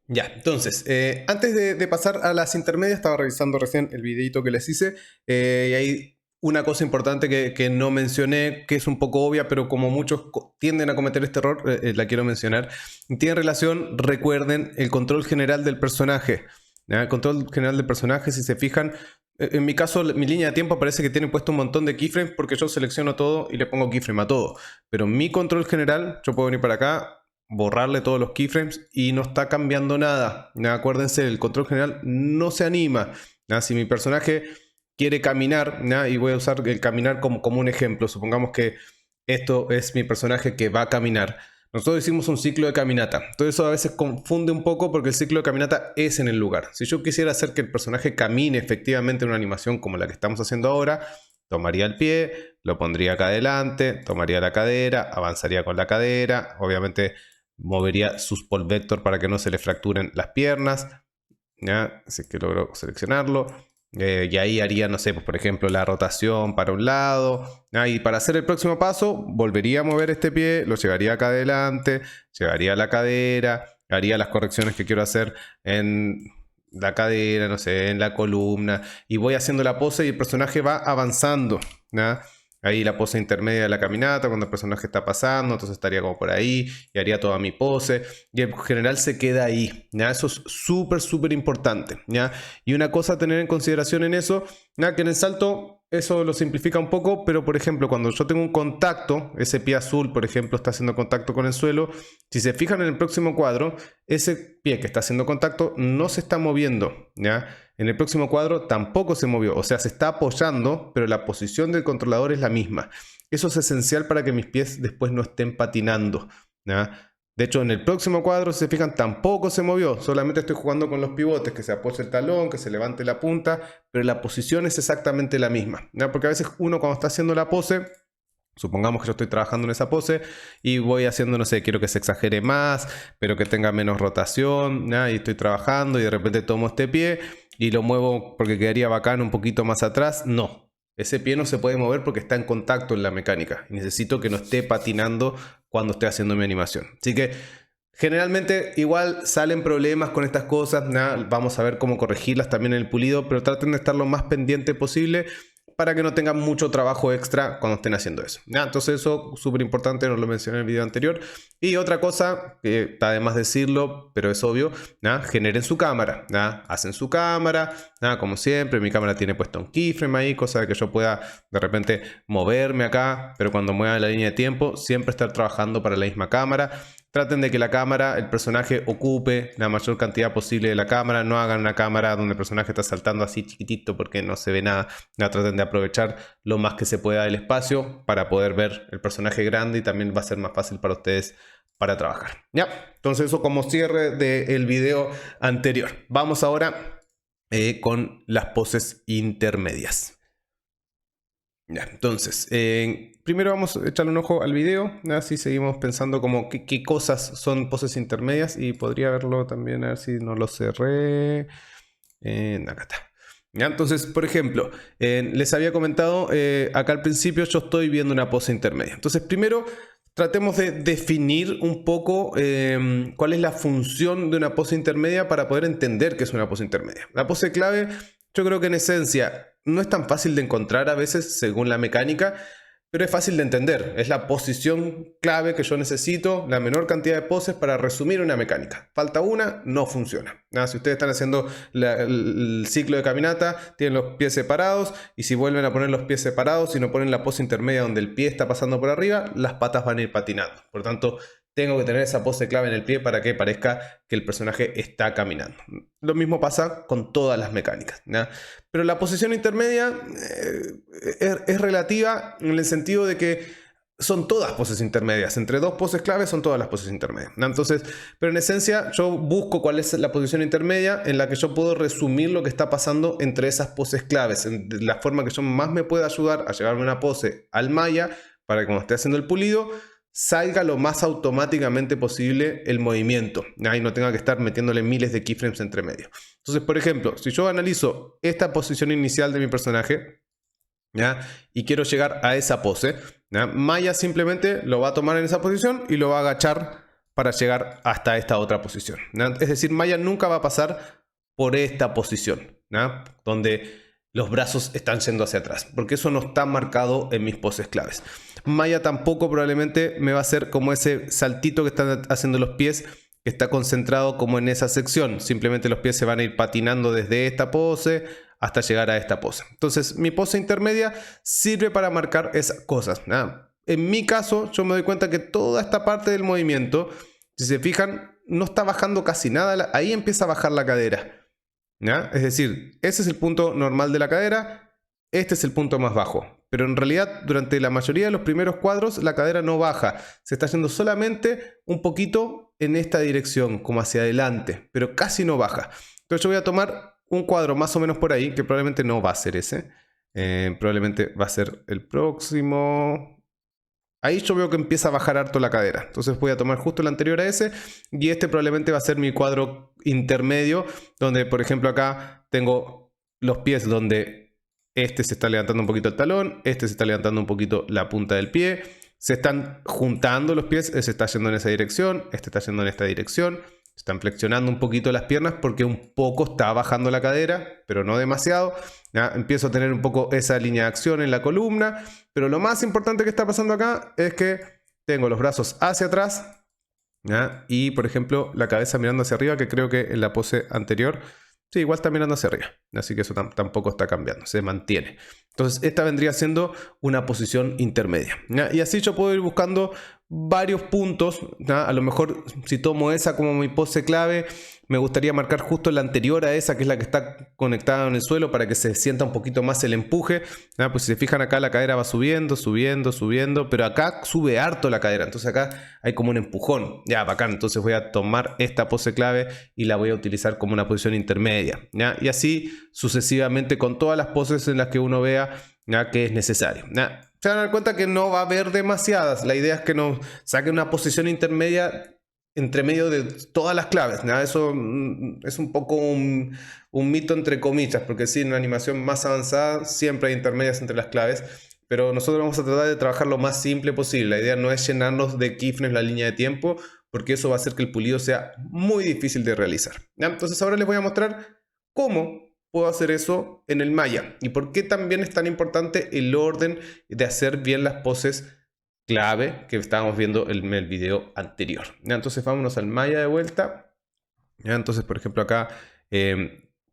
Ya, entonces, antes de pasar a las intermedias, estaba revisando recién el videito que les hice y hay una cosa importante que no mencioné, que es un poco obvia, pero como muchos tienden a cometer este error, la quiero mencionar. Tiene relación, recuerden, el control general del personaje. ¿Ya? El control general del personaje, si se fijan, en mi caso, mi línea de tiempo parece que tiene puesto un montón de keyframes porque yo selecciono todo y le pongo keyframe a todo. Pero mi control general, yo puedo venir para acá, borrarle todos los keyframes y no está cambiando nada. Acuérdense, el control general no se anima. Si mi personaje quiere caminar, y voy a usar el caminar como un ejemplo, supongamos que esto es mi personaje que va a caminar. Nosotros hicimos un ciclo de caminata. Entonces eso a veces confunde un poco porque el ciclo de caminata es en el lugar. Si yo quisiera hacer que el personaje camine efectivamente en una animación como la que estamos haciendo ahora, tomaría el pie, lo pondría acá adelante, tomaría la cadera, avanzaría con la cadera, obviamente movería sus pull vector para que no se le fracturen las piernas, ¿ya? Así que logro seleccionarlo. Y ahí haría, no sé, pues por ejemplo, la rotación para un lado. Y para hacer el próximo paso, volvería a mover este pie, lo llevaría acá adelante, llevaría a la cadera, haría las correcciones que quiero hacer en la cadera, no sé, en la columna. Y voy haciendo la pose y el personaje va avanzando, ¿ya? Ahí la pose intermedia de la caminata, cuando el personaje está pasando, entonces estaría como por ahí y haría toda mi pose. Y en general se queda ahí, ¿ya? Eso es súper, súper importante, ¿ya? Y una cosa a tener en consideración en eso, ¿ya? Que en el salto eso lo simplifica un poco, pero por ejemplo, cuando yo tengo un contacto, ese pie azul, por ejemplo, está haciendo contacto con el suelo, si se fijan en el próximo cuadro, ese pie que está haciendo contacto no se está moviendo, ¿ya? En el próximo cuadro tampoco se movió, o sea, se está apoyando, pero la posición del controlador es la misma. Eso es esencial para que mis pies después no estén patinando, ¿ya? De hecho, en el próximo cuadro, si se fijan, tampoco se movió. Solamente estoy jugando con los pivotes, que se apoye el talón, que se levante la punta, pero la posición es exactamente la misma, ¿ya? Porque a veces uno cuando está haciendo la pose, supongamos que yo estoy trabajando en esa pose y voy haciendo, no sé, quiero que se exagere más, pero que tenga menos rotación, ¿ya? Y estoy trabajando y de repente tomo este pie y lo muevo porque quedaría bacán un poquito más atrás. No, ese pie no se puede mover porque está en contacto en la mecánica y necesito que no esté patinando cuando esté haciendo mi animación. Así que generalmente igual salen problemas con estas cosas, ¿no? Vamos a ver cómo corregirlas también en el pulido, pero traten de estar lo más pendiente posible para que no tengan mucho trabajo extra cuando estén haciendo eso, ¿ya? Entonces eso es súper importante, no lo mencioné en el video anterior. Y otra cosa, que está de más decirlo, pero es obvio, ¿ya? Generen su cámara, ¿ya? Hacen su cámara, ¿ya? Como siempre, mi cámara tiene puesto un keyframe ahí, cosa de que yo pueda de repente moverme acá, pero cuando mueva la línea de tiempo, siempre estar trabajando para la misma cámara. Traten de que la cámara, el personaje ocupe la mayor cantidad posible de la cámara. No hagan una cámara donde el personaje está saltando así chiquitito porque no se ve nada. No, traten de aprovechar lo más que se pueda el espacio para poder ver el personaje grande y también va a ser más fácil para ustedes para trabajar. Ya, entonces eso como cierre del video anterior. Vamos ahora con las poses intermedias. Ya, entonces, primero vamos a echarle un ojo al video, así seguimos pensando como qué cosas son poses intermedias y podría verlo también, a ver si no lo cerré. Acá está. Ya, entonces, por ejemplo, les había comentado acá al principio yo estoy viendo una pose intermedia. Entonces, primero tratemos de definir un poco cuál es la función de una pose intermedia para poder entender qué es una pose intermedia. La pose clave, yo creo que en esencia no es tan fácil de encontrar a veces según la mecánica, pero es fácil de entender. Es la posición clave que yo necesito, la menor cantidad de poses para resumir una mecánica. Falta una, no funciona. Si ustedes están haciendo el ciclo de caminata, tienen los pies separados y si vuelven a poner los pies separados y no ponen la pose intermedia donde el pie está pasando por arriba, las patas van a ir patinando. Por tanto, tengo que tener esa pose clave en el pie para que parezca que el personaje está caminando. Lo mismo pasa con todas las mecánicas, ¿no? Pero la posición intermedia es relativa en el sentido de que son todas poses intermedias. Entre dos poses claves son todas las poses intermedias, ¿no? Entonces, pero en esencia yo busco cuál es la posición intermedia en la que yo puedo resumir lo que está pasando entre esas poses claves. La forma que yo más me puede ayudar a llevarme una pose al Maya para que cuando esté haciendo el pulido salga lo más automáticamente posible el movimiento, y no tenga que estar metiéndole miles de keyframes entre medio. Entonces, por ejemplo, si yo analizo esta posición inicial de mi personaje, ¿ya? Y quiero llegar a esa pose, ¿ya? Maya simplemente lo va a tomar en esa posición y lo va a agachar para llegar hasta esta otra posición, ¿no? Es decir, Maya nunca va a pasar por esta posición, ¿no? Donde los brazos están yendo hacia atrás, porque eso no está marcado en mis poses claves. Maya tampoco probablemente me va a hacer como ese saltito que están haciendo los pies, que está concentrado como en esa sección. Simplemente los pies se van a ir patinando desde esta pose hasta llegar a esta pose. Entonces mi pose intermedia sirve para marcar esas cosas, ¿no? En mi caso, yo me doy cuenta que toda esta parte del movimiento, si se fijan, no está bajando casi nada. Ahí empieza a bajar la cadera, ¿ya? Es decir, ese es el punto normal de la cadera, este es el punto más bajo. Pero en realidad, durante la mayoría de los primeros cuadros, la cadera no baja. Se está yendo solamente un poquito en esta dirección, como hacia adelante, pero casi no baja. Entonces yo voy a tomar un cuadro más o menos por ahí, que probablemente no va a ser ese. Probablemente va a ser el próximo. Ahí yo veo que empieza a bajar harto la cadera. Entonces voy a tomar justo el anterior a ese. Y este probablemente va a ser mi cuadro intermedio. Donde, por ejemplo, acá tengo los pies donde este se está levantando un poquito el talón. Este se está levantando un poquito la punta del pie. Se están juntando los pies. Ese está yendo en esa dirección. Este está yendo en esta dirección. Están flexionando un poquito las piernas porque un poco está bajando la cadera, pero no demasiado. ¿Ya? Empiezo a tener un poco esa línea de acción en la columna. Pero lo más importante que está pasando acá es que tengo los brazos hacia atrás, ¿ya? Y, por ejemplo, la cabeza mirando hacia arriba, que creo que en la pose anterior, sí, igual está mirando hacia arriba. Así que eso tampoco está cambiando, se mantiene. Entonces, esta vendría siendo una posición intermedia, ¿ya? Y así yo puedo ir buscando varios puntos, ¿ya? A lo mejor si tomo esa como mi pose clave, me gustaría marcar justo la anterior a esa, que es la que está conectada en el suelo, para que se sienta un poquito más el empuje, ¿ya? Pues si se fijan acá la cadera va subiendo, subiendo, subiendo, pero acá sube harto la cadera, entonces acá hay como un empujón, ya, bacán. Entonces voy a tomar esta pose clave y la voy a utilizar como una posición intermedia, ¿ya? Y así sucesivamente con todas las poses en las que uno vea, ¿ya?, que es necesario, ¿ya? Se van a dar cuenta que no va a haber demasiadas. La idea es que nos saque una posición intermedia entre medio de todas las claves, ¿no? Eso es un poco un mito entre comillas, porque sí, en una animación más avanzada siempre hay intermedias entre las claves, pero nosotros vamos a tratar de trabajar lo más simple posible. La idea no es llenarnos de keyframes la línea de tiempo, porque eso va a hacer que el pulido sea muy difícil de realizar, ¿ya? Entonces ahora les voy a mostrar cómo puedo hacer eso en el Maya y por qué también es tan importante el orden de hacer bien las poses clave que estábamos viendo en el video anterior, ¿ya? Entonces vámonos al Maya de vuelta, ¿ya? Entonces, por ejemplo, acá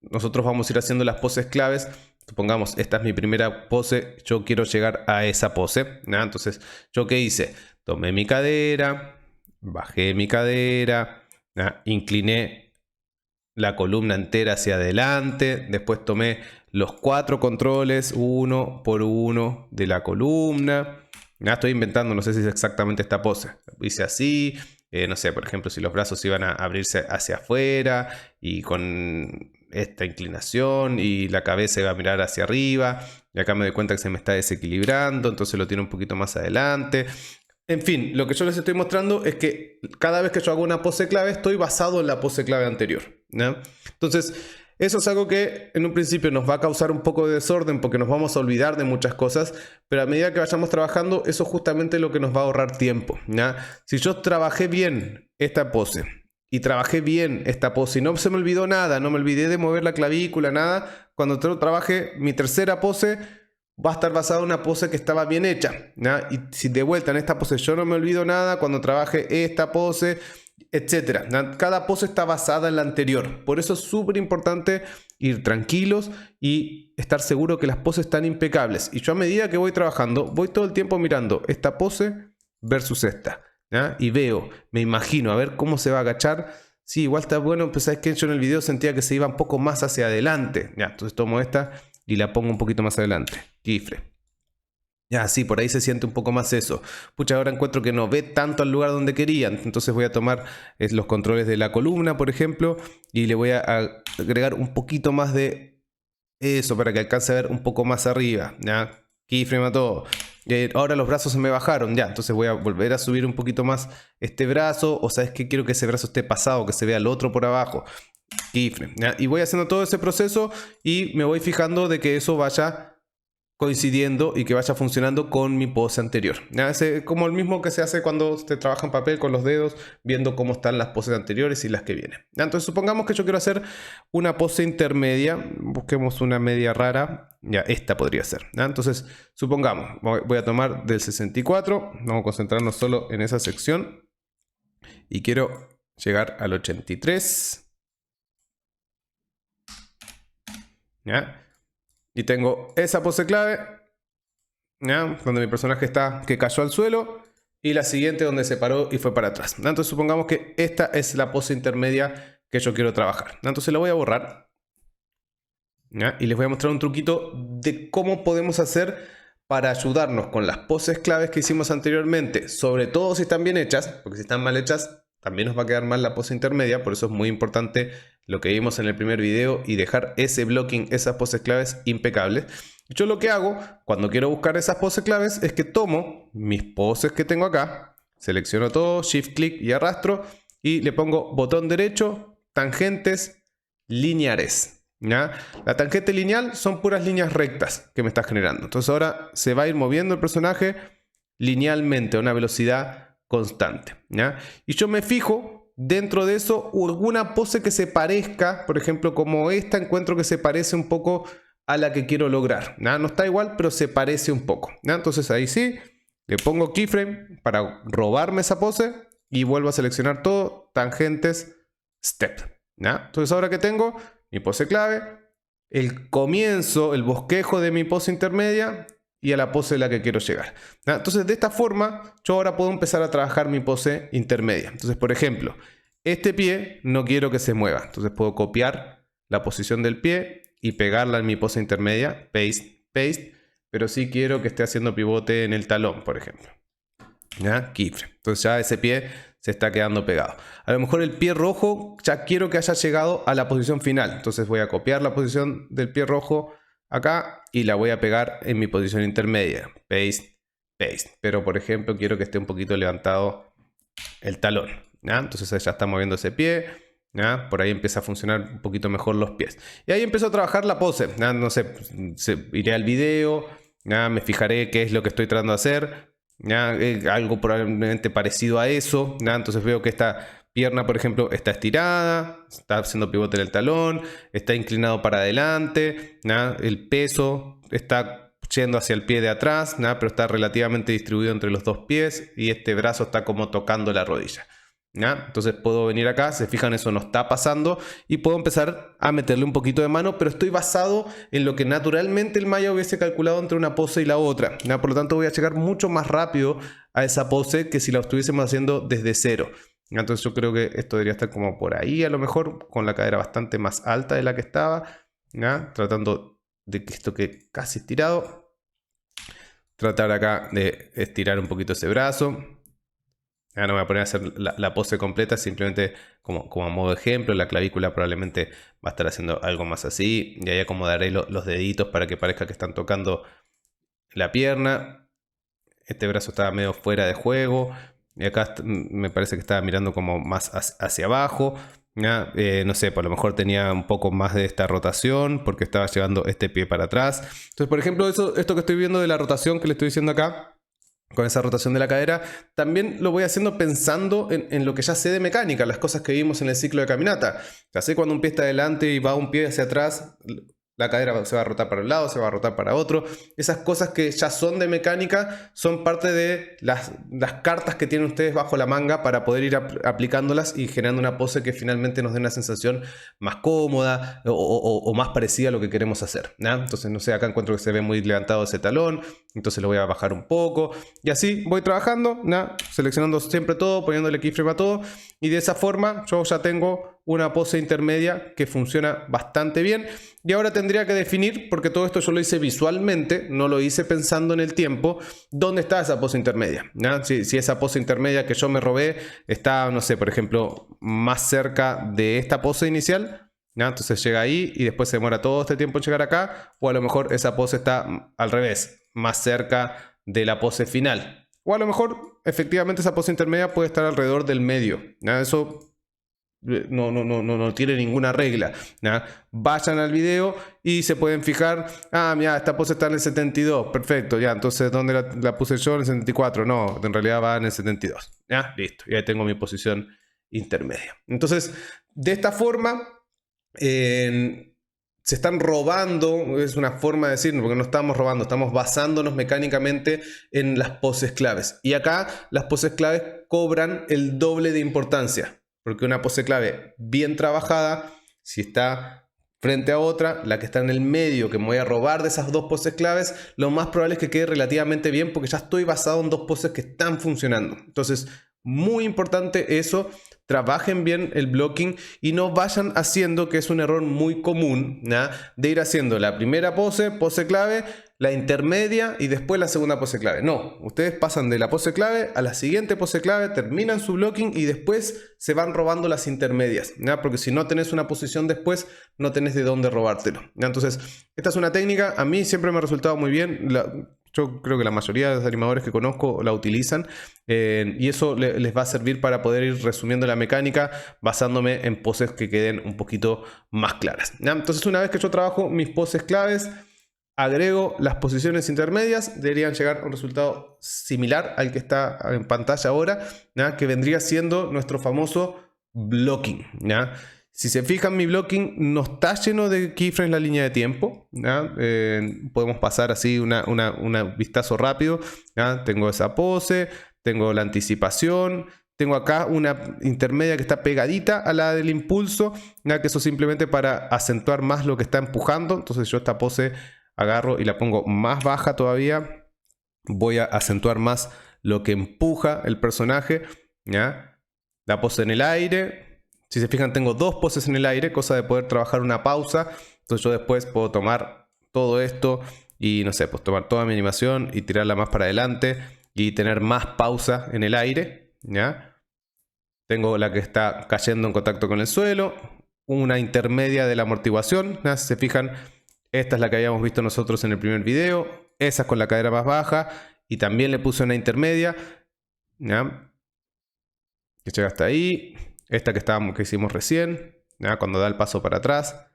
nosotros vamos a ir haciendo las poses claves. Supongamos, esta es mi primera pose, yo quiero llegar a esa pose, ¿ya? Entonces, ¿yo qué hice? Tomé mi cadera, bajé mi cadera, ¿ya? Incliné la columna entera hacia adelante, después tomé los 4 controles uno por uno de la columna. Ya estoy inventando, no sé si es exactamente esta pose. Hice así, no sé, por ejemplo, si los brazos iban a abrirse hacia afuera y con esta inclinación y la cabeza iba a mirar hacia arriba. Y acá me doy cuenta que se me está desequilibrando, entonces lo tiro un poquito más adelante. En fin, lo que yo les estoy mostrando es que cada vez que yo hago una pose clave estoy basado en la pose clave anterior, ¿no? Entonces, eso es algo que en un principio nos va a causar un poco de desorden porque nos vamos a olvidar de muchas cosas, pero a medida que vayamos trabajando, eso es justamente lo que nos va a ahorrar tiempo, ¿no? Si yo trabajé bien esta pose y trabajé bien esta pose y no se me olvidó nada, no me olvidé de mover la clavícula, nada, cuando trabaje mi tercera pose, va a estar basada en una pose que estaba bien hecha, ¿no? Y si de vuelta en esta pose yo no me olvido nada, cuando trabaje esta pose, etcétera, ¿no? Cada pose está basada en la anterior. Por eso es súper importante ir tranquilos y estar seguro que las poses están impecables. Y yo a medida que voy trabajando, voy todo el tiempo mirando esta pose versus esta, ¿no? Y veo, me imagino, a ver cómo se va a agachar. Sí, igual está bueno, pues sabes que yo en el video sentía que se iba un poco más hacia adelante. Ya, entonces tomo esta y la pongo un poquito más adelante. Keyframe. Ya, sí, por ahí se siente un poco más eso. Pucha, ahora encuentro que no ve tanto al lugar donde querían. Entonces voy a tomar los controles de la columna, por ejemplo, y le voy a agregar un poquito más de eso para que alcance a ver un poco más arriba. ¿Ya? Keyframe a todo. Ahora los brazos se me bajaron, ya. Entonces voy a volver a subir un poquito más este brazo. O sabes que quiero que ese brazo esté pasado, que se vea el otro por abajo. Keyframe, ¿ya? Y voy haciendo todo ese proceso y me voy fijando de que eso vaya coincidiendo y que vaya funcionando con mi pose anterior. ¿Ya? Es como el mismo que se hace cuando se trabaja en papel con los dedos, viendo cómo están las poses anteriores y las que vienen. ¿Ya? Entonces supongamos que yo quiero hacer una pose intermedia. Busquemos una media rara. Ya, esta podría ser. ¿Ya? Entonces supongamos, voy a tomar del 64. Vamos a concentrarnos solo en esa sección. Y quiero llegar al 83. ¿Ya? Y tengo esa pose clave, ¿ya? Donde mi personaje está que cayó al suelo. Y la siguiente donde se paró y fue para atrás. ¿Ya? Entonces supongamos que esta es la pose intermedia que yo quiero trabajar. ¿Ya? Entonces la voy a borrar. ¿Ya? Y les voy a mostrar un truquito de cómo podemos hacer para ayudarnos con las poses claves que hicimos anteriormente. Sobre todo si están bien hechas, porque si están mal hechas también nos va a quedar mal la pose intermedia. Por eso es muy importante lo que vimos en el primer video y dejar ese blocking, esas poses claves impecables. Yo lo que hago cuando quiero buscar esas poses claves es que tomo mis poses que tengo acá, selecciono todo, shift clic y arrastro y le pongo botón derecho, tangentes lineares. ¿Ya? La tangente lineal son puras líneas rectas que me está generando. Entonces ahora se va a ir moviendo el personaje linealmente a una velocidad constante. ¿Ya? Y yo me fijo dentro de eso alguna pose que se parezca, por ejemplo como esta encuentro que se parece un poco a la que quiero lograr. ¿Ya? No está igual, pero se parece un poco. ¿Ya? Entonces ahí sí, le pongo keyframe para robarme esa pose y vuelvo a seleccionar todo, tangentes, step. ¿Ya? Entonces ahora que tengo mi pose clave, el comienzo, el bosquejo de mi pose intermedia y a la pose a la que quiero llegar. ¿Ya? Entonces de esta forma yo ahora puedo empezar a trabajar mi pose intermedia. Entonces por ejemplo, este pie no quiero que se mueva. Entonces puedo copiar la posición del pie y pegarla en mi pose intermedia, paste, paste, pero sí quiero que esté haciendo pivote en el talón, por ejemplo. ¿Ya? Keyframe. Entonces ya ese pie se está quedando pegado. A lo mejor el pie rojo ya quiero que haya llegado a la posición final. Entonces voy a copiar la posición del pie rojo acá y la voy a pegar en mi posición intermedia. Paste, paste. Pero por ejemplo quiero que esté un poquito levantado el talón. ¿Ya? Entonces ya está moviendo ese pie. ¿Ya? Por ahí empieza a funcionar un poquito mejor los pies. Y ahí empiezo a trabajar la pose. ¿Ya? No sé, iré al video. ¿Ya? Me fijaré qué es lo que estoy tratando de hacer. ¿Ya? Algo probablemente parecido a eso. ¿Ya? Entonces veo que esta pierna, por ejemplo, está estirada. Está haciendo pivote en el talón. Está inclinado para adelante. ¿Ya? El peso está yendo hacia el pie de atrás. ¿Ya? Pero está relativamente distribuido entre los dos pies. Y este brazo está como tocando la rodilla. ¿Ya? Entonces puedo venir acá, se fijan, eso no está pasando y puedo empezar a meterle un poquito de mano, pero estoy basado en lo que naturalmente el Maya hubiese calculado entre una pose y la otra. ¿Ya? Por lo tanto voy a llegar mucho más rápido a esa pose que si la estuviésemos haciendo desde cero. ¿Ya? Entonces yo creo que esto debería estar como por ahí, a lo mejor con la cadera bastante más alta de la que estaba. ¿Ya? Tratando de que esto quede casi estirado. Tratar acá de estirar un poquito ese brazo. No me voy a poner a hacer la pose completa, simplemente como a modo de ejemplo. La clavícula probablemente va a estar haciendo algo más así. Y ahí acomodaré los deditos para que parezca que están tocando la pierna. Este brazo estaba medio fuera de juego. Y acá me parece que estaba mirando como más hacia abajo. No sé, por lo mejor tenía un poco más de esta rotación porque estaba llevando este pie para atrás. Entonces, por ejemplo, esto que estoy viendo de la rotación que le estoy diciendo acá, con esa rotación de la cadera, también lo voy haciendo pensando en lo que ya sé de mecánica, las cosas que vimos en el ciclo de caminata. Ya sé cuando un pie está adelante y va un pie hacia atrás, la cadera se va a rotar para un lado, se va a rotar para otro. Esas cosas que ya son de mecánica son parte de las cartas que tienen ustedes bajo la manga para poder ir aplicándolas y generando una pose que finalmente nos dé una sensación más cómoda o más parecida a lo que queremos hacer. ¿Ya? Entonces, no sé, acá encuentro que se ve muy levantado ese talón, entonces lo voy a bajar un poco. Y así voy trabajando, ¿ya? Seleccionando siempre todo, poniéndole keyframe a todo. Y de esa forma yo ya tengo una pose intermedia que funciona bastante bien. Y ahora tendría que definir, porque todo esto yo lo hice visualmente, no lo hice pensando en el tiempo, dónde está esa pose intermedia. ¿Ya? Si esa pose intermedia que yo me robé está, no sé, por ejemplo, más cerca de esta pose inicial, ¿ya? Entonces llega ahí y después se demora todo este tiempo en llegar acá. O a lo mejor esa pose está al revés, más cerca de la pose final. O a lo mejor efectivamente esa pose intermedia puede estar alrededor del medio. ¿Ya? Eso no tiene ninguna regla. ¿Ya? Vayan al video y se pueden fijar, mira, esta pose está en el 72, perfecto, ya, entonces ¿dónde la puse yo? En el 74, no, en realidad va en el 72, ya, listo, y ahí tengo mi posición intermedia. Entonces, de esta forma, se están robando, es una forma de decir, porque no estamos robando, estamos basándonos mecánicamente en las poses claves. Y acá las poses claves cobran el doble de importancia, porque una pose clave bien trabajada, si está frente a otra, la que está en el medio, que me voy a robar de esas dos poses claves, lo más probable es que quede relativamente bien, porque ya estoy basado en dos poses que están funcionando. Entonces, muy importante eso. Trabajen bien el blocking y no vayan haciendo, que es un error muy común, ¿no? De ir haciendo la primera pose clave, la intermedia y después la segunda pose clave. No, ustedes pasan de la pose clave a la siguiente pose clave, terminan su blocking y después se van robando las intermedias, ¿no? Porque si no tenés una posición después, no tenés de dónde robártelo, ¿no? Entonces, esta es una técnica, a mí siempre me ha resultado muy bien. Yo creo que la mayoría de los animadores que conozco la utilizan y eso les va a servir para poder ir resumiendo la mecánica basándome en poses que queden un poquito más claras, ¿ya? Entonces, una vez que yo trabajo mis poses claves, agrego las posiciones intermedias, deberían llegar a un resultado similar al que está en pantalla ahora, ¿ya? Que vendría siendo nuestro famoso blocking, ¿ya? Si se fijan, mi blocking no está lleno de keyframes en la línea de tiempo, ¿ya? Podemos pasar así un vistazo rápido, ¿ya? Tengo esa pose, tengo la anticipación, tengo acá una intermedia que está pegadita a la del impulso, ¿ya? Que eso simplemente para acentuar más lo que está empujando. Entonces yo esta pose agarro y la pongo más baja todavía, voy a acentuar más lo que empuja el personaje, ¿ya? La pose en el aire. Si se fijan, tengo dos poses en el aire, cosa de poder trabajar una pausa. Entonces yo después puedo tomar todo esto y, no sé, pues tomar toda mi animación y tirarla más para adelante y tener más pausa en el aire, ¿ya? Tengo la que está cayendo en contacto con el suelo, una intermedia de la amortiguación, ¿ya? Si se fijan, esta es la que habíamos visto nosotros en el primer video, esa es con la cadera más baja y también le puse una intermedia, ¿ya? Que llega hasta ahí. Esta que hicimos recién, ¿ya? Cuando da el paso para atrás,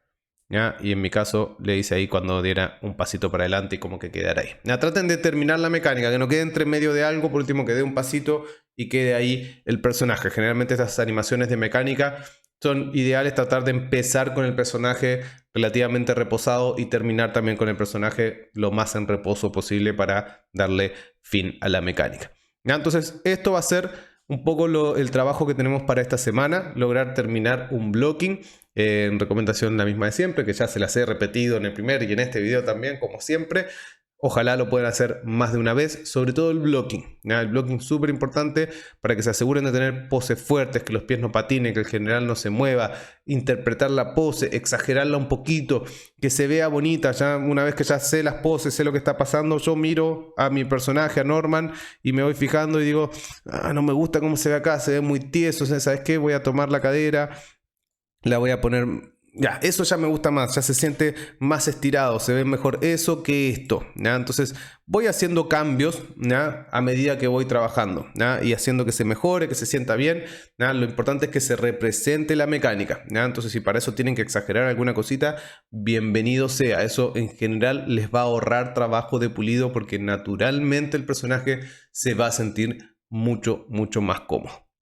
¿ya? Y en mi caso le hice ahí cuando diera un pasito para adelante y como que quedara ahí, ¿ya? Traten de terminar la mecánica, que no quede entre medio de algo, por último que dé un pasito y quede ahí el personaje. Generalmente estas animaciones de mecánica son ideales, tratar de empezar con el personaje relativamente reposado y terminar también con el personaje lo más en reposo posible para darle fin a la mecánica, ¿ya? Entonces esto va a ser un poco el trabajo que tenemos para esta semana, lograr terminar un blocking. En recomendación la misma de siempre, que ya se las he repetido en el primer y en este video también, como siempre. Ojalá lo puedan hacer más de una vez, sobre todo el blocking, ¿ya? El blocking es súper importante para que se aseguren de tener poses fuertes, que los pies no patinen, que el general no se mueva, interpretar la pose, exagerarla un poquito, que se vea bonita. Ya una vez que ya sé las poses, sé lo que está pasando, yo miro a mi personaje, a Norman, y me voy fijando y digo, no me gusta cómo se ve acá, se ve muy tieso, ¿sabes qué? Voy a tomar la cadera, la voy a poner... Ya, eso ya me gusta más, ya se siente más estirado, se ve mejor eso que esto, ¿ya? Entonces voy haciendo cambios, ¿ya? A medida que voy trabajando, ¿ya? Y haciendo que se mejore, que se sienta bien, ¿ya? Lo importante es que se represente la mecánica, ¿ya? Entonces si para eso tienen que exagerar alguna cosita, bienvenido sea. Eso en general les va a ahorrar trabajo de pulido porque naturalmente el personaje se va a sentir mucho más cómodo.